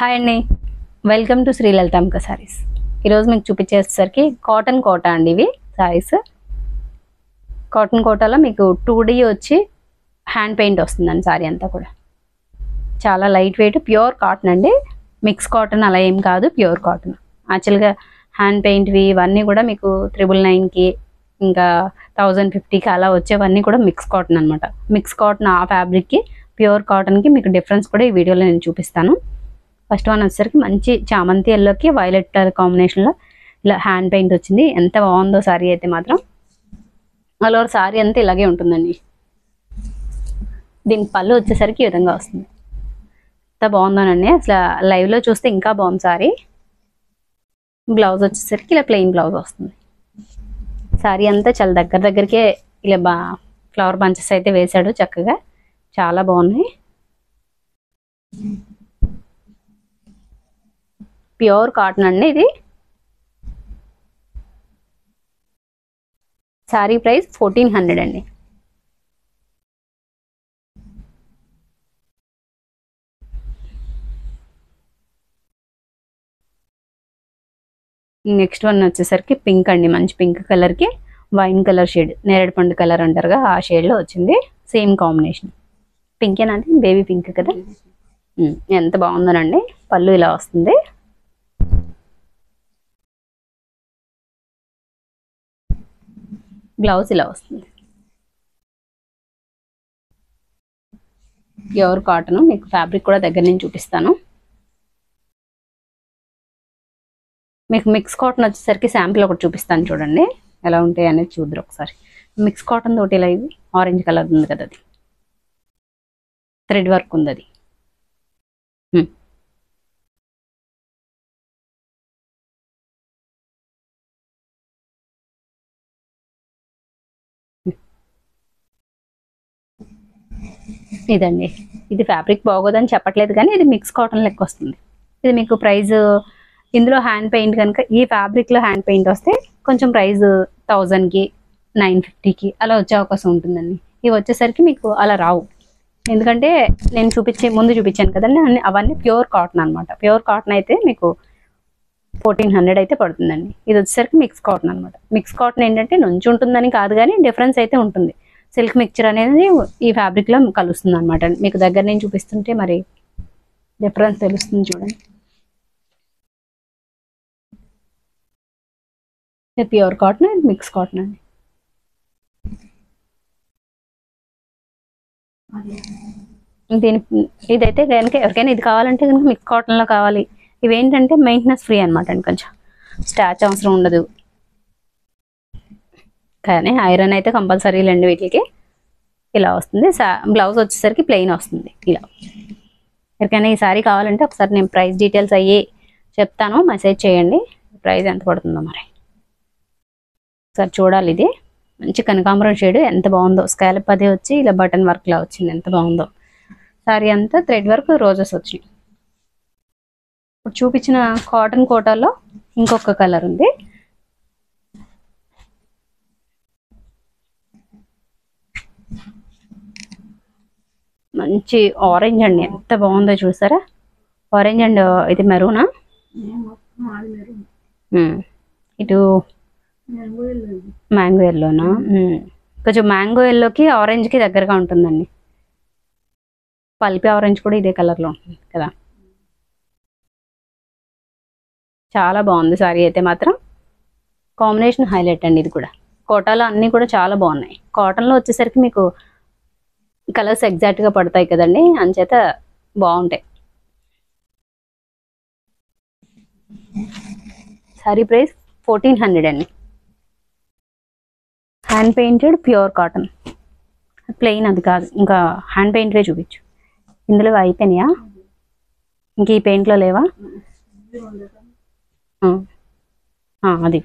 Hi అండి, welcome to Shri Lalitambika saris. ఈరోజు మీకు చూపించేసరికి కాటన్ కోటా అండి. ఇవి సారీస్ కాటన్ కోటాలో మీకు 2D వచ్చి హ్యాండ్ పెయింట్ వస్తుందండి. సారీ అంతా కూడా చాలా లైట్ వెయిట్ ప్యూర్ కాటన్ అండి. మిక్స్ కాటన్ అలా ఏం కాదు, ప్యూర్ కాటన్. యాక్చువల్గా హ్యాండ్ పెయింట్వి ఇవన్నీ కూడా మీకు 999కి ఇంకా 1050కి అలా వచ్చేవన్నీ కూడా మిక్స్ కాటన్ అనమాట. మిక్స్ కాటన్ ఆ ఫ్యాబ్రిక్కి ప్యూర్ కాటన్కి మీకు డిఫరెన్స్ కూడా ఈ వీడియోలో నేను చూపిస్తాను. ఫస్ట్ వన్ వచ్చేసరికి మంచి చామంతి ఎల్లోకి వైలెట్ కలర్ కాంబినేషన్లో ఇలా హ్యాండ్ పెయింట్ వచ్చింది. ఎంత బాగుందో సారీ అయితే మాత్రం. ఆల్ ఓవర్ సారీ అంతా ఇలాగే ఉంటుందండి. దీని పళ్ళు వచ్చేసరికి ఈ విధంగా వస్తుంది. ఎంత బాగుందోనండి, అసలు లైవ్లో చూస్తే ఇంకా బాగుంది సారీ. బ్లౌజ్ వచ్చేసరికి ఇలా ప్లెయిన్ బ్లౌజ్ వస్తుంది. సారీ అంతా చాలా దగ్గరకే ఇలా ఫ్లవర్ బంచెస్ అయితే వేశాడు చక్కగా, చాలా బాగున్నాయి. ప్యూర్ కాటన్ అండి ఇది. సారీ ప్రైస్ 1400 అండి. నెక్స్ట్ వన్ వచ్చేసరికి పింక్ అండి. మంచి పింక్ కలర్కి వైన్ కలర్ షేడ్, నేరేడు పండు కలర్ అంటారుగా ఆ షేడ్లో వచ్చింది. Same combination. పింకేనండి, బేబీ పింక్ కదా. ఎంత బాగుందోనండి. పళ్ళు ఇలా వస్తుంది. బ్లౌజ్ ఇలా వస్తుంది. Pure cotton. మీకు ఫ్యాబ్రిక్ కూడా దగ్గర నుంచి చూపిస్తాను. మీకు మిక్స్ కాటన్ వచ్చేసరికి శాంపిల్ ఒకటి చూపిస్తాను చూడండి, ఎలా ఉంటాయి అనేది చూద్దరు ఒకసారి. మిక్స్ కాటన్ తోటి ఇలా ఇది ఆరెంజ్ కలర్ ఉంది కదా, అది థ్రెడ్ వర్క్ ఉంది. అది ఇదండి. ఇది ఫ్యాబ్రిక్ బాగోదని చెప్పట్లేదు కానీ ఇది మిక్స్ కాటన్ లెక్క వస్తుంది. ఇది మీకు ప్రైస్ ఇందులో హ్యాండ్ పెయింట్ కనుక ఈ ఫ్యాబ్రిక్లో హ్యాండ్ పెయింట్ వస్తే కొంచెం ప్రైస్ 1000కి 950కి అలా వచ్చే అవకాశం ఉంటుందండి. ఇవి వచ్చేసరికి మీకు అలా రావు, ఎందుకంటే నేను ముందు చూపించాను కదండి, అవన్నీ ప్యూర్ కాటన్ అనమాట. ప్యూర్ కాటన్ అయితే మీకు 1400 అయితే పడుతుందండి. ఇది వచ్చేసరికి మిక్స్ కాటన్ అనమాట. మిక్స్ కాటన్ ఏంటంటే నుంచి ఉంటుందని కాదు కానీ డిఫరెన్స్ అయితే ఉంటుంది. సిల్క్ మిక్చర్ అనేది ఈ ఫ్యాబ్రిక్లో కలుస్తుంది అనమాట. మీకు దగ్గర నేను చూపిస్తుంటే మరి డిఫరెన్స్ తెలుస్తుంది చూడండి. ఇది ప్యూర్ కాటన్, ఇది మిక్స్ కాటన్ అండి. ఇదైతే కనుక ఎవరికైనా ఇది కావాలంటే కనుక మిక్స్ కాటన్లో కావాలి. ఇవేంటంటే మెయింటెనెన్స్ ఫ్రీ అనమాట అండి. కొంచెం స్టాచ్ అవసరం ఉండదు, కానీ ఐరన్ అయితే కంపల్సరీ లేండి వీటికి. ఇలా వస్తుంది. బ్లౌజ్ వచ్చేసరికి ప్లెయిన్ వస్తుంది. ఇలా ఎవరికైనా ఈ సారీ కావాలంటే ఒకసారి నేను ప్రైస్ డీటెయిల్స్ అయ్యి చెప్తాను, మెసేజ్ చేయండి. ప్రైస్ ఎంత పడుతుందో మరి ఒకసారి చూడాలి. ఇది మంచి కనకాంబరం షేడ్, ఎంత బాగుందో. స్కాలప్ అది వచ్చి ఇలా బటన్ వర్క్లా వచ్చింది, ఎంత బాగుందో. సారీ అంతా థ్రెడ్ వర్క్, రోజెస్ వచ్చినాయి. ఇప్పుడు చూపించిన కాటన్ కోటాలో ఇంకొక కలర్ ఉంది. మంచి ఆరెంజ్ అండి, ఎంత బాగుందో చూసారా. ఆరెంజ్ అండ్ ఇది మెరూనా, ఇటు మ్యాంగో ఎల్లోనా. కొంచెం మ్యాంగో ఎల్లోకి ఆరెంజ్కి దగ్గరగా ఉంటుందండి. పల్పి ఆరెంజ్ కూడా ఇదే కలర్లో ఉంటుంది కదా. చాలా బాగుంది సారీ అయితే మాత్రం. కాంబినేషన్ హైలైట్ అండి. ఇది కూడా కోటాలో అన్నీ కూడా చాలా బాగున్నాయి. కాటన్లో వచ్చేసరికి మీకు కలర్స్ ఎగ్జాక్ట్గా పడతాయి కదండి, అంచేత బాగుంటాయి. సారీ ప్రైస్ 1400 అండి. Hand painted pure cotton, plain అది కాదు, ఇంకా హ్యాండ్ పెయింట్వే చూపించు. ఇందులో అయిపోయినాయా, ఇంక ఈ పెయింట్లో లేవా? అది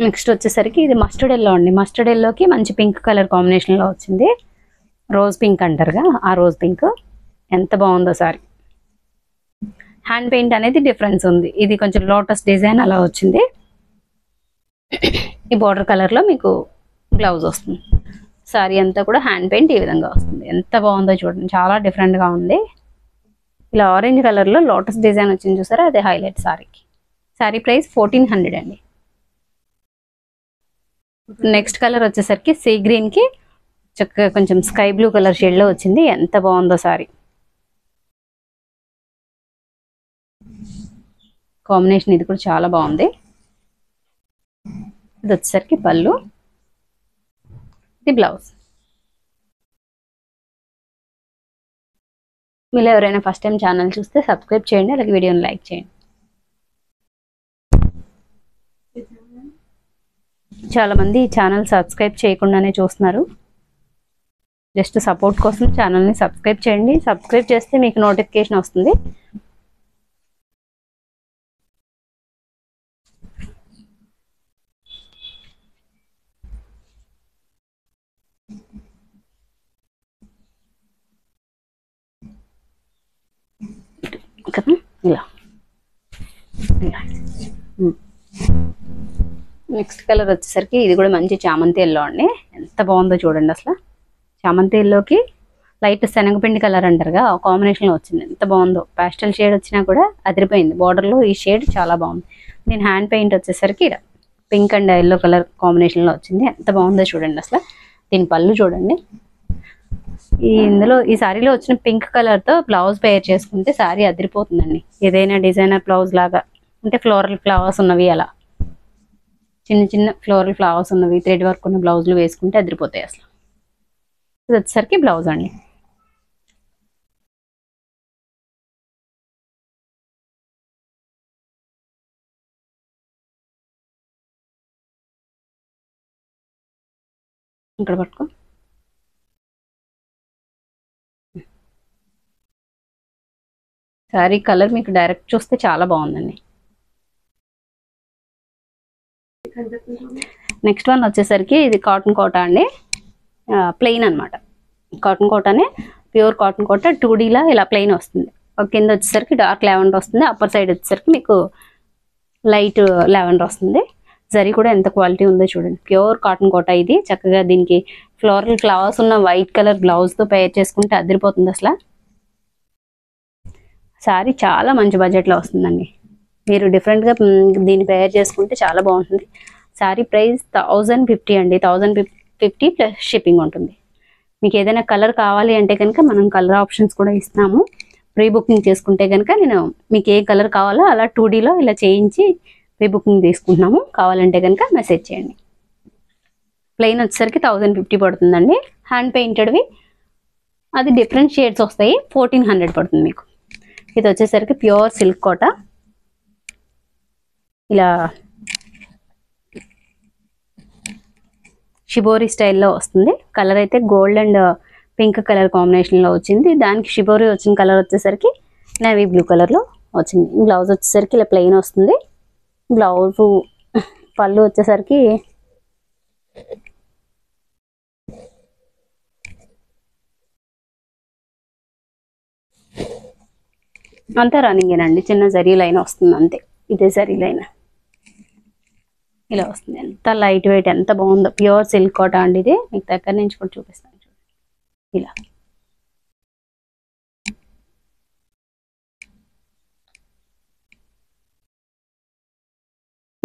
నెక్స్ట్ వచ్చేసరికి ఇది మస్టర్డ్ ఎల్లో అండి. మస్టర్డ్ ఎల్లోకి మంచి పింక్ కలర్ కాంబినేషన్లో వచ్చింది. రోజ్ పింక్ అంటారుగా ఆ రోజ్ పింక్. ఎంత బాగుందో సారీ. హ్యాండ్ పెయింట్ అనేది డిఫరెన్స్ ఉంది. ఇది కొంచెం లోటస్ డిజైన్ అలా వచ్చింది. ఈ బార్డర్ కలర్లో మీకు బ్లౌజ్ వస్తుంది. సారీ అంతా కూడా హ్యాండ్ పెయింట్ ఈ విధంగా వస్తుంది. ఎంత బాగుందో చూడండి, చాలా డిఫరెంట్గా ఉంది. ఇలా ఆరెంజ్ కలర్లో లోటస్ డిజైన్ వచ్చింది చూసారా, అదే హైలైట్ సారీకి. సారీ ప్రైస్ 1400 అండి. నెక్స్ట్ కలర్ వచ్చేసరికి సీ గ్రీన్కి చక్కగా కొంచెం స్కై బ్లూ కలర్ షేడ్లో వచ్చింది. ఎంత బాగుందో సారీ కాంబినేషన్, ఇది కూడా చాలా బాగుంది. ఇది వచ్చేసరికి పళ్ళు, ఇది బ్లౌజ్. మీరు ఎవరైనా ఫస్ట్ టైం ఛానల్ చూస్తే సబ్స్క్రైబ్ చేయండి, అలాగే వీడియోని లైక్ చేయండి. చాలా మంది ఈ ఛానల్ సబ్స్క్రైబ్ చేయకుండానే చూస్తున్నారు. జస్ట్ సపోర్ట్ కోసం ఛానల్ని సబ్స్క్రైబ్ చేయండి. సబ్స్క్రైబ్ చేస్తే మీకు నోటిఫికేషన్ వస్తుంది. కదా ఇలా. నెక్స్ట్ కలర్ వచ్చేసరికి ఇది కూడా మంచి చామంతి ఎల్లో అండి. ఎంత బాగుందో చూడండి, అసలు చామంతి ఎల్లోకి లైట్ శనగపిండి కలర్ అంటారుగా ఆ కాంబినేషన్లో వచ్చింది. ఎంత బాగుందో, ప్యాస్టల్ షేడ్ వచ్చినా కూడా అదిరిపోయింది. బార్డర్లో ఈ షేడ్ చాలా బాగుంది. దీని హ్యాండ్ పెయింట్ వచ్చేసరికి పింక్ అండ్ ఎల్లో కలర్ కాంబినేషన్లో వచ్చింది. ఎంత బాగుందో చూడండి అసలు. దీని పళ్ళు చూడండి. ఇందులో ఈ శారీలో వచ్చిన పింక్ కలర్తో బ్లౌజ్ పేర్ చేసుకుంటే శారీ అదిరిపోతుందండి. ఏదైనా డిజైనర్ బ్లౌజ్ లాగా అంటే ఫ్లోరల్ ఫ్లవర్స్ ఉన్నవి, అలా చిన్న చిన్న ఫ్లోరల్ ఫ్లవర్స్ ఉన్నవి థ్రెడ్ వర్క్ ఉన్న బ్లౌజులు వేసుకుంటే అదిరిపోతాయి అసలు. ఇది వచ్చేసరికి బ్లౌజ్ అండి. ఇక్కడ పట్టుకో. శారీ కలర్ మీకు డైరెక్ట్ చూస్తే చాలా బాగుందండి. నెక్స్ట్ వన్ వచ్చేసరికి ఇది కాటన్ కోటా అండి. ప్లెయిన్ అనమాట. కాటన్ కోటానే, ప్యూర్ కాటన్ కోటా 2Dలా ఇలా ప్లెయిన్ వస్తుంది. కింద వచ్చేసరికి డార్క్ లావెండర్ వస్తుంది. అప్పర్ సైడ్ వచ్చేసరికి మీకు లైట్ లావెండర్ వస్తుంది. జరీ కూడా ఎంత క్వాలిటీ ఉందో చూడండి. ప్యూర్ కాటన్ కోటా ఇది. చక్కగా దీనికి ఫ్లోరల్ ఫ్లవర్స్ ఉన్న వైట్ కలర్ బ్లౌజ్తో పేర్ చేసుకుంటే అదిరిపోతుంది అసలు. శారీ చాలా మంచి బడ్జెట్లో వస్తుందండి. మీరు డిఫరెంట్గా దీన్ని పేర్ చేసుకుంటే చాలా బాగుంటుంది. శారీ ప్రైస్ 1050 అండి. 1050 ప్లస్ షిప్పింగ్ ఉంటుంది. మీకు ఏదైనా కలర్ కావాలి అంటే కనుక మనం కలర్ ఆప్షన్స్ కూడా ఇస్తున్నాము. ప్రీ బుకింగ్ చేసుకుంటే కనుక నేను మీకు ఏ కలర్ కావాలో అలా 2Dలో ఇలా చేయించి ప్రీ బుకింగ్ తీసుకుంటున్నాము. కావాలంటే కనుక మెసేజ్ చేయండి. ప్లెయిన్ వచ్చేసరికి 1050 పడుతుందండి. హ్యాండ్ పెయింటెడ్వి అది డిఫరెంట్ షేడ్స్ వస్తాయి. 1400 పడుతుంది మీకు. ఇది వచ్చేసరికి ప్యూర్ సిల్క్ కోటా. ఇలా షిబోరి స్టైల్లో వస్తుంది. కలర్ అయితే గోల్డ్ అండ్ పింక్ కలర్ కాంబినేషన్లో వచ్చింది. దానికి షిబోరి వచ్చిన కలర్ వచ్చేసరికి నేవీ బ్లూ కలర్లో వచ్చింది. బ్లౌజ్ వచ్చేసరికి ఇలా ప్లెయిన్ వస్తుంది. బ్లౌజు పళ్ళు వచ్చేసరికి అంతా రన్నింగేనండి. చిన్న జరీ లైన్ వస్తుంది అంతే. ఇదే జరీ లైన్ ఇలా వస్తుంది. ఎంత లైట్ వెయిట్, ఎంత బాగుందో. ప్యూర్ సిల్క్ కోటా అండి ఇది. మీకు దగ్గర నుంచి కూడా చూపిస్తాను చూడండి. ఇలా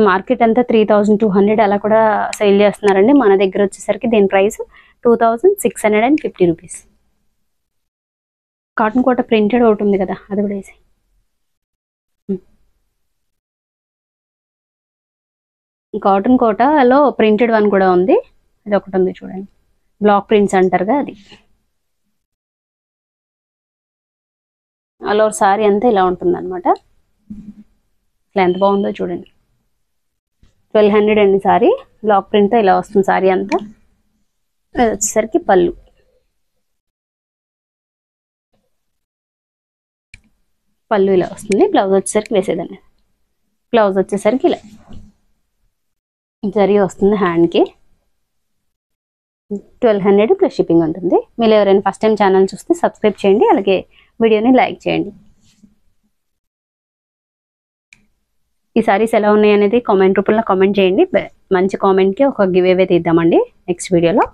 మార్కెట్ అంతా 3200 అలా కూడా సేల్ చేస్తున్నారండి. మన దగ్గర వచ్చేసరికి దీని ప్రైస్ 2650 రూపీస్. కాటన్ కోట ప్రింటెడ్ ఒకటి ఉంది కదా, అది కూడా వేసి. కాటన్ కోటలో ప్రింటెడ్ వన్ కూడా ఉంది. అది ఒకటి ఉంది చూడండి, బ్లాక్ ప్రింట్స్ అంటారుగా అది. అలా సారీ అంతా ఇలా ఉంటుంది అనమాట. ఇట్లా ఎంత బాగుందో చూడండి. 1200 అండి సారీ. బ్లాక్ ప్రింట్తో ఇలా వస్తుంది సారీ అంతా. అది వచ్చేసరికి పళ్ళు. పళ్ళు ఇలా వస్తుంది. బ్లౌజ్ వచ్చేసరికి వేసేదండి. బ్లౌజ్ వచ్చేసరికి ఇలా జరీ వస్తుంది హ్యాండ్కి. 1200 ప్లస్ షిప్పింగ్ ఉంటుంది. మీరు ఎవరైనా ఫస్ట్ టైం ఛానల్ చూస్తే సబ్స్క్రైబ్ చేయండి, అలాగే వీడియోని లైక్ చేయండి. ఈ సారీస్ ఎలా ఉన్నాయి అనేది కామెంట్ రూపంలో కామెంట్ చేయండి. మంచి కామెంట్కి ఒక గివ్ అవే తీద్దామండి నెక్స్ట్ వీడియోలో.